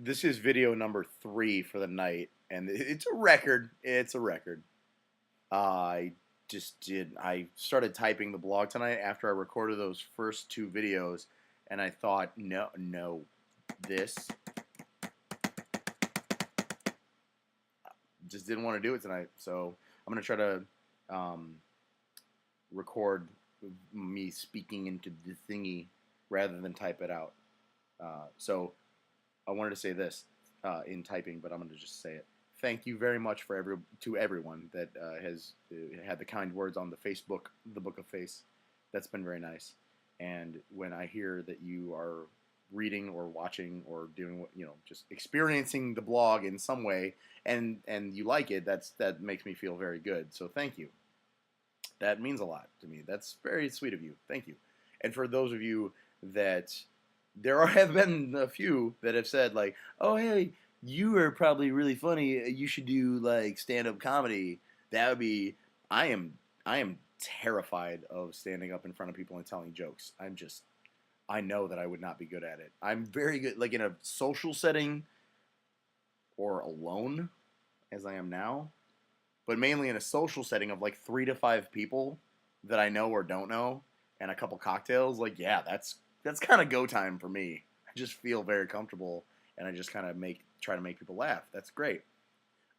This is video number 3 for the night, and it's a record. It's a record. I I started typing the blog tonight after I recorded those first 2 videos, and I thought, no, no, this just didn't want to do it tonight. So I'm gonna try to um, record me speaking into the thingy rather than type it out. So I wanted to say this in typing, but I'm going to just say it. Thank you very much to everyone that has had the kind words on the Facebook, the Book of Face. That's been very nice. And when I hear that you are reading or watching or doing just experiencing the blog in some way, and you like it, that makes me feel very good. So thank you. That means a lot to me. That's very sweet of you. Thank you. And for those of you that have been a few that have said like, "Oh, hey, you are probably really funny. You should do like stand-up comedy." That would be. I am terrified of standing up in front of people and telling jokes. I know that I would not be good at it. I'm very good like in a social setting or alone as I am now, but mainly in a social setting of like 3 to 5 people that I know or don't know and a couple cocktails. Like, yeah, that's kind of go time for me. I just feel very comfortable, and I just kind of try to make people laugh. That's great.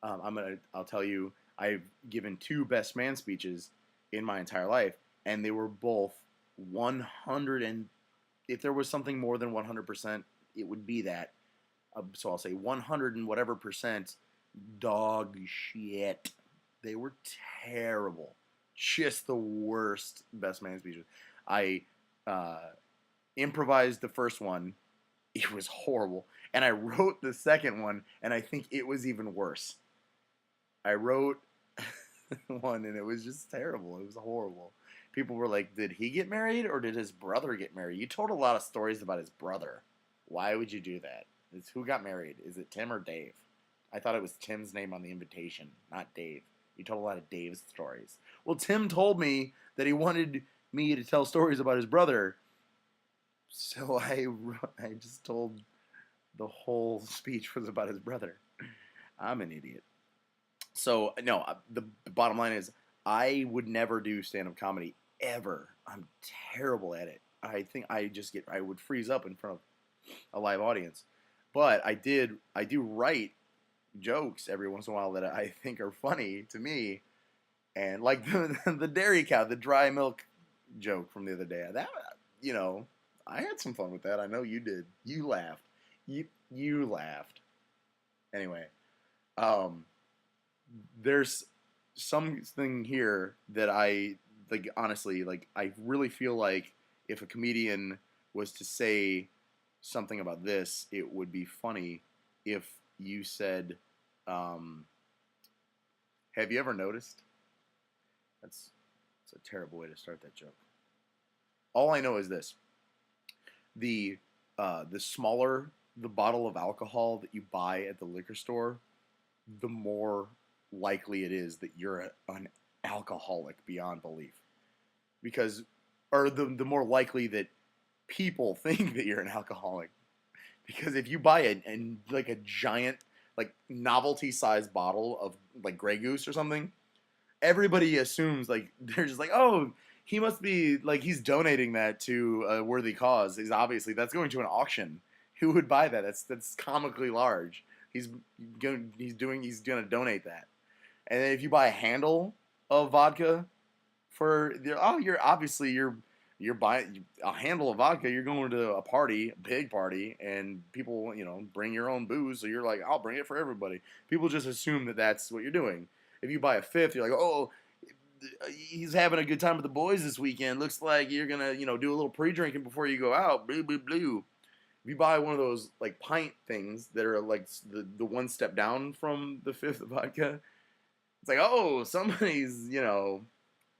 I'll tell you, I've given 2 best man speeches in my entire life, and they were both 100 and if there was something more than 100%, it would be that. So I'll say 100 and whatever percent dog shit. They were terrible. Just the worst best man speeches. I improvised the first one. It was horrible. And I wrote the second one, and I think it was even worse. I wrote one, and it was just terrible. It was horrible. People were like, did he get married, or did his brother get married? You told a lot of stories about his brother. Why would you do that? It's who got married? Is it Tim or Dave? I thought it was Tim's name on the invitation, not Dave. You told a lot of Dave's stories. Well, Tim told me that he wanted me to tell stories about his brother, so I just told the whole speech was about his brother. I'm an idiot. So no, the bottom line is I would never do stand-up comedy ever. I'm terrible at it. I think I would freeze up in front of a live audience. But I do write jokes every once in a while that I think are funny to me, and like the dairy cow, the dry milk joke from the other day. That I had some fun with that. I know you did. You laughed. You laughed. Anyway, um, there's something here that I like. Honestly, like I really feel like if a comedian was to say something about this, it would be funny if you said, um, "Have you ever noticed?" That's a terrible way to start that joke. All I know is this: the smaller the bottle of alcohol that you buy at the liquor store, the more likely it is that you're an alcoholic beyond belief. Because, or the more likely that people think that you're an alcoholic. Because if you buy like a giant, like novelty sized bottle of like Grey Goose or something, everybody assumes like they're just like, oh, he must be like he's donating that to a worthy cause. He's obviously that's going to an auction. Who would buy that? That's comically large. He's he's gonna donate that. And then if you buy a handle of vodka you're buying a handle of vodka. You're going to a party, a big party, and people bring your own booze. So you're like, I'll bring it for everybody. People just assume that that's what you're doing. If you buy a fifth, you're like, oh, he's having a good time with the boys this weekend. Looks like you're gonna do a little pre-drinking before you go out. Blue blue blue. If you buy one of those like pint things that are like the one step down from the fifth of vodka, it's like, oh, somebody's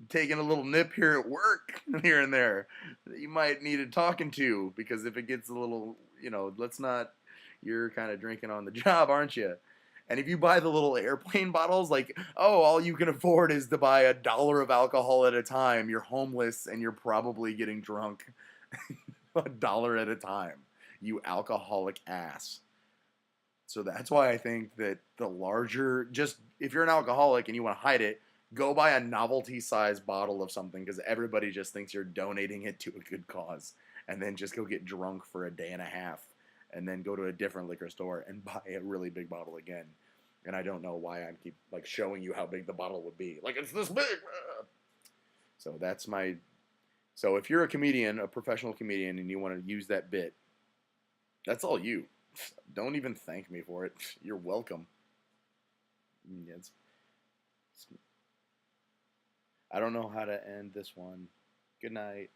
taking a little nip here at work here and there that you might need a talking to, because if it gets a little, let's not, you're kind of drinking on the job, aren't you? And if you buy the little airplane bottles, like, oh, all you can afford is to buy $1 of alcohol at a time, you're homeless and you're probably getting drunk $1 at a time. You alcoholic ass. So that's why I think that the larger, just if you're an alcoholic and you want to hide it, go buy a novelty size bottle of something because everybody just thinks you're donating it to a good cause. And then just go get drunk for a day and a half and then go to a different liquor store and buy a really big bottle again. And I don't know why I keep like showing you how big the bottle would be. Like it's this big. So that's my. So if you're a comedian, a professional comedian, and you want to use that bit, that's all you. Don't even thank me for it. You're welcome. It's, I don't know how to end this one. Good night.